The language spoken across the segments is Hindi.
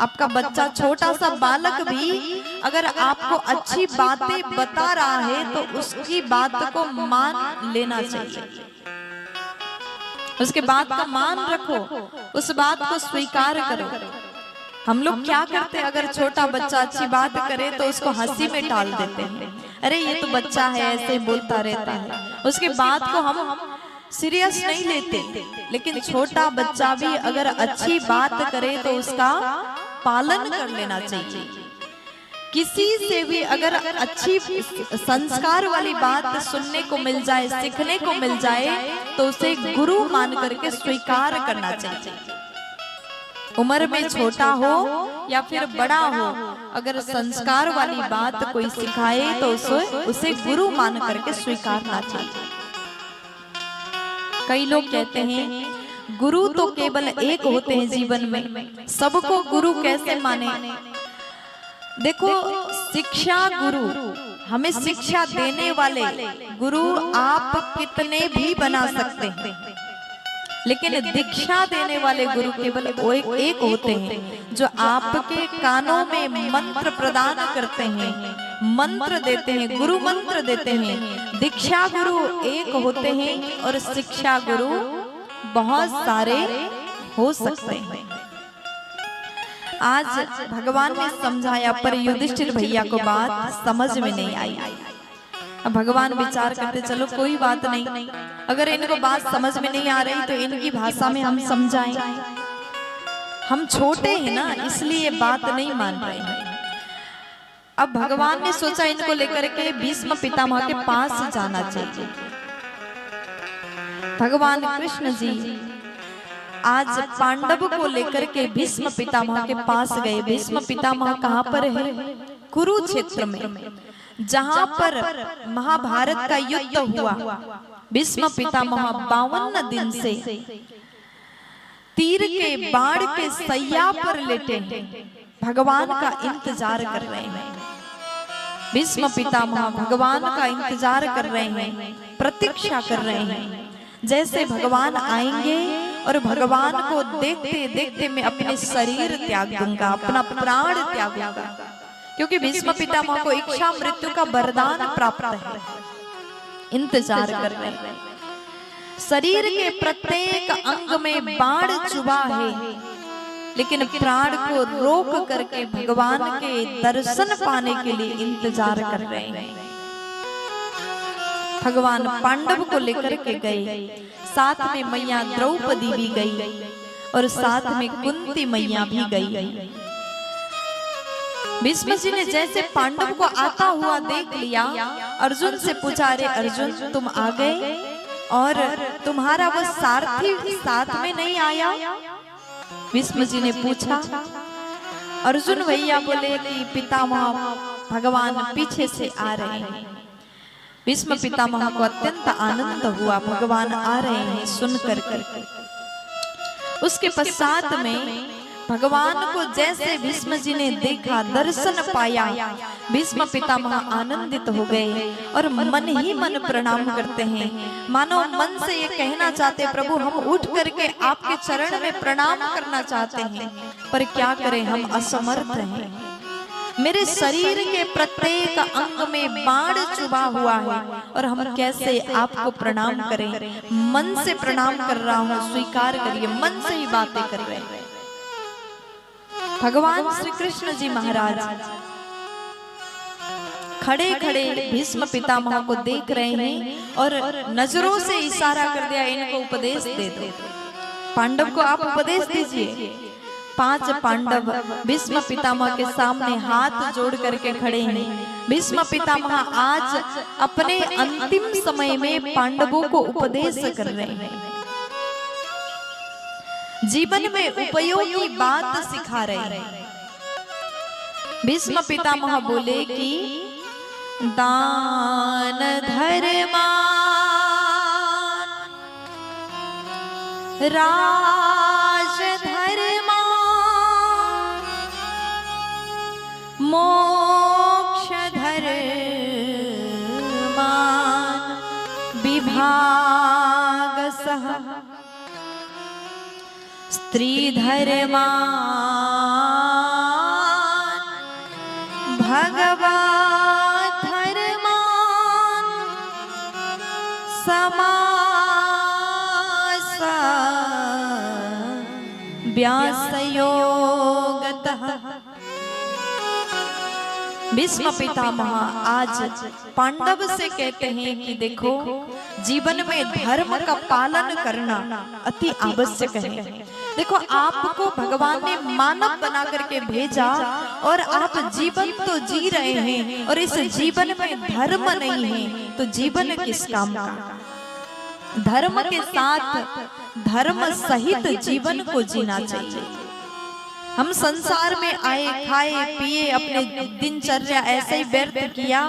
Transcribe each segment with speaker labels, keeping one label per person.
Speaker 1: आपका बच्चा छोटा सा बालक भी अगर आपको अच्छी बातें बता रहा है तो उसकी बात को मान लेना चाहिए, उसके बात का मान रखो, उस बात को स्वीकार करो। हम लोग क्या करते हैं, अगर छोटा बच्चा अच्छी बात करे तो उसको हंसी में टाल देते हैं, अरे ये तो बच्चा है ऐसे ही बोलता रहता है, उसकी बात को हम सीरियस नहीं लेते। लेकिन छोटा बच्चा भी अगर अच्छी बात करे तो उसका पालन कर लेना चाहिए। किसी से भी अगर अच्छी संस्कार वाली बात सुनने को मिल जाए, सीखने को मिल जाए, तो उसे गुरु मान करके स्वीकार करना चाहिए। उम्र में छोटा हो या फिर बड़ा हो, अगर संस्कार वाली बात कोई सिखाए तो उसे गुरु मान करके स्वीकारना चाहिए। कई लोग कहते हैं गुरु तो केवल एक होते हैं जीवन में, सबको गुरु कैसे माने। देखो, शिक्षा गुरु, हमें शिक्षा देने वाले गुरु आप कितने भी बना सकते हैं, लेकिन दीक्षा देने वाले गुरु केवल एक होते हैं जो आपके कानों में मंत्र प्रदान करते हैं, मंत्र देते हैं, गुरु मंत्र देते हैं। दीक्षा गुरु एक होते हैं और शिक्षा गुरु बहुत सारे हो सकते हैं। आज भगवान ने समझाया पर युधिष्ठिर भैया को बात समझ में नहीं आई। अब भगवान विचार करते चलो कोई बात नहीं, अगर इनको बात समझ में नहीं आ रही तो इनकी भाषा में हम समझाएं। हम छोटे हैं ना, इसलिए बात नहीं मान रहे हैं। अब भगवान ने सोचा इनको लेकर के भीष्म पितामह के पास जाना चाहिए। भगवान कृष्ण जी आज पांडव को लेकर के भीष्म पितामह के पास गए। भीष्म पितामह कहाँ पर है? कुरुक्षेत्र में, जहाँ पर महाभारत का युद्ध हुआ। भीष्म पितामह 52 दिन से तीर के बाण के सैया पर लेटे भगवान का इंतजार कर रहे हैं। भीष्म पितामह भगवान का इंतजार कर रहे हैं, प्रतीक्षा कर रहे हैं जैसे भगवान आएंगे और भगवान को देखते देखते मैं अपने शरीर त्याग दूंगा, अपना प्राण त्यागूंगा, क्योंकि भीष्म पितामह को इच्छा मृत्यु का वरदान प्राप्त है। इंतजार कर रहे हैं। शरीर के प्रत्येक अंग में बाण चुभा है, लेकिन प्राण को रोक करके भगवान के दर्शन पाने के लिए इंतजार कर रहे हैं। भगवान पांडव को लेकर के गए, साथ में मैया द्रौपदी भी गई और साथ में कुंती मैया भी गई। भीष्म जी ने जैसे पांडव को आता हुआ देख लिया, अर्जुन से पूछा, अरे अर्जुन तुम आ गए और तुम्हारा वो सारथी साथ में नहीं आया? भीष्म जी ने पूछा। अर्जुन भैया बोले कि पितामह भगवान पीछे से आ रहे हैं। भीष्म पितामह को अत्यंत आनंद हुआ, भगवान आ रहे हैं सुन करके। उसके पश्चात में भगवान को जैसे भीष्म जी ने देखा, दर्शन पाया, भीष्म पितामह आनंदित हो गए और मन ही मन प्रणाम करते हैं, मानो मन से ये कहना चाहते, प्रभु हम उठ करके आपके चरण में प्रणाम करना चाहते हैं, पर क्या करें हम असमर्थ हैं। मेरे शरीर के प्रत्येक अंग में बाण चुभा हुआ है और हम कैसे आपको प्रणाम करें। मन से प्रणाम कर रहा हूँ, स्वीकार करिए। मन से ही बातें कर रहे हैं। भगवान श्री कृष्ण जी महाराज खड़े खड़े भीष्म पितामह को देख रहे हैं और नजरों से इशारा कर दिया, इनको उपदेश दे दो, पांडव को आप उपदेश दीजिए। 5 पांडव भीष्म पितामह के सामने हाथ जोड़ करके खड़े हैं। भीष्म पितामह आज अपने अंतिम समय में पांडवों को उपदेश कर रहे हैं, जीवन में उपयोगी बात सिखा रहे हैं। भीष्म पितामह बोले कि दान धर्मा राज धर्मा मोक्ष धर्मा विभाग सह स्त्री धर्मा भगवा धर्मान समासा व्यासयोगतः। भीष्म पितामह आज पांडव से कहते हैं कि देखो, जीवन में धर्म का पालन करना अति आवश्यक है। देखो, आपको भगवान ने मानव बना करके भेजा और आप जीवन तो जी रहे हैं और इस जीवन में धर्म नहीं है तो जीवन किस काम का। धर्म के साथ धर्म सहित जीवन को जीना चाहिए। हम संसार में आए, खाए पिए, अपने दिनचर्या ऐसे ही व्यर्थ किया,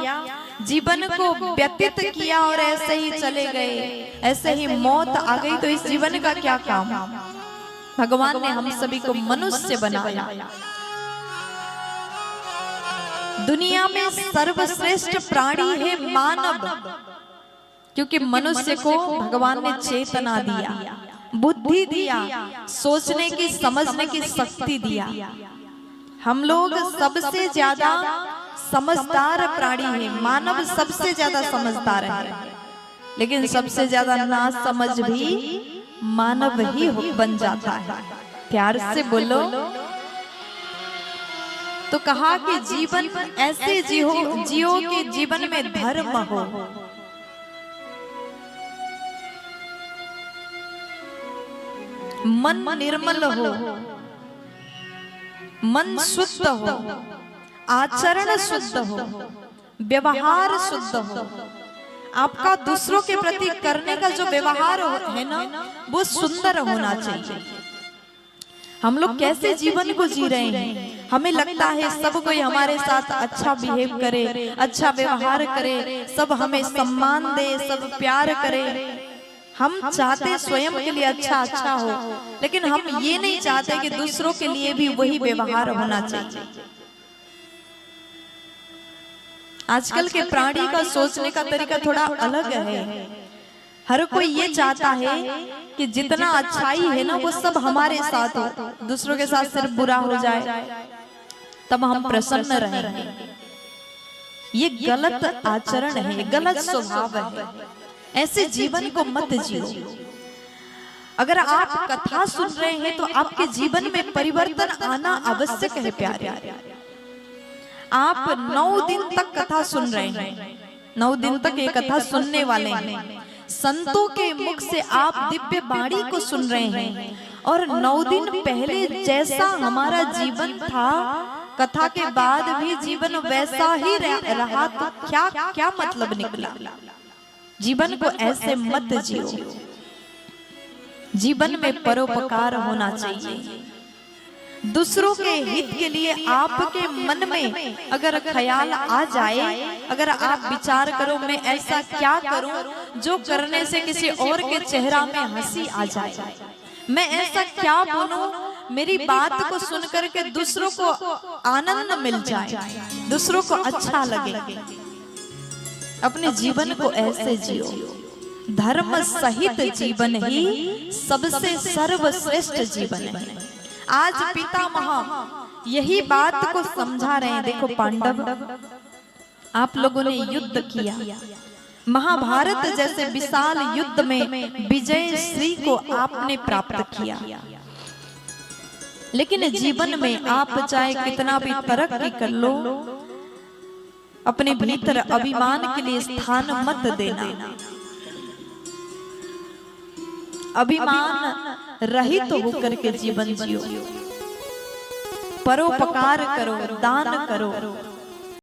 Speaker 1: जीवन को व्यतीत किया और ऐसे ही चले गए, ऐसे ही मौत आ गई, तो इस जीवन का क्या काम। भगवान ने हम सभी को मनुष्य बनाया। दुनिया में सर्वश्रेष्ठ प्राणी है मानव, क्योंकि मनुष्य को भगवान ने चेतना दिया, बुद्धि दिया, सोचने की समझने की शक्ति दिया। हम लोग सबसे ज्यादा समझदार प्राणी हैं, मानव सबसे ज्यादा समझदार है, लेकिन सबसे ज्यादा नासमझ भी मानव ही बन जाता है। प्यार से बोलो। तो कहा कि जीवन ऐसे जियो कि जीवन में धर्म हो। मन निर्मल हो, मन शुद्ध हो, आचरण शुद्ध हो, व्यवहार शुद्ध हो। आपका दूसरों के प्रति करने का जो व्यवहार है ना, वो सुंदर होना चाहिए। हम लोग कैसे जीवन को जी रहे हैं, हमें लगता है सब कोई हमारे साथ अच्छा बिहेव करे, अच्छा व्यवहार करे, सब हमें सम्मान दे, सब प्यार करे। हम चाहते स्वयं के लिए अच्छा हो, लेकिन हम ये नहीं चाहते कि दूसरों के लिए भी वही व्यवहार होना चाहिए। आजकल के प्राणी का सोचने का तरीका थोड़ा अलग है। हर कोई ये चाहता है कि जितना अच्छाई है ना वो सब हमारे साथ हो, दूसरों के साथ सिर्फ बुरा हो जाए तब हम प्रसन्न रहेंगे। ये गलत आचरण है, गलत स्वभाव है। ऐसे जीवन को मत जियो। अगर आप कथा सुन रहे हैं तो आपके जीवन में परिवर्तन आना आवश्यक है प्यारे। आप 9 दिन तक कथा सुन रहे हैं, 9 दिन तक ये कथा सुनने वाले हैं, संतों के मुख से आप दिव्य वाणी को सुन रहे हैं, और 9 दिन पहले जैसा हमारा जीवन था कथा के बाद भी जीवन वैसा ही रहा, तो क्या मतलब निकला। जीवन को ऐसे मत जियो। जीवन में परोपकार होना चाहिए। दूसरों के हित के लिए आपके मन में अगर ख्याल आ जाए, अगर आप विचार करो मैं ऐसा क्या करूं जो करने से किसी और के चेहरा में हंसी आ जाए, मैं ऐसा क्या बोलूं मेरी बात को सुनकर के दूसरों को आनंद मिल जाए, दूसरों को अच्छा लगे। अपने जीवन को ऐसे जियो। धर्म सहित जीवन ही सबसे सर्वश्रेष्ठ जीवन है। आज पितामह यही बात को समझा रहे हैं। देखो पांडव, आप लोगों ने युद्ध किया, महाभारत जैसे विशाल युद्ध में विजय श्री को आपने प्राप्त किया, लेकिन जीवन में आप चाहे कितना भी तरक्की कर लो, अपने भीतर अभिमान के लिए स्थान मत देना। अभिमान रहित होकर के जीवन जियो। परोपकार करो, दान करो,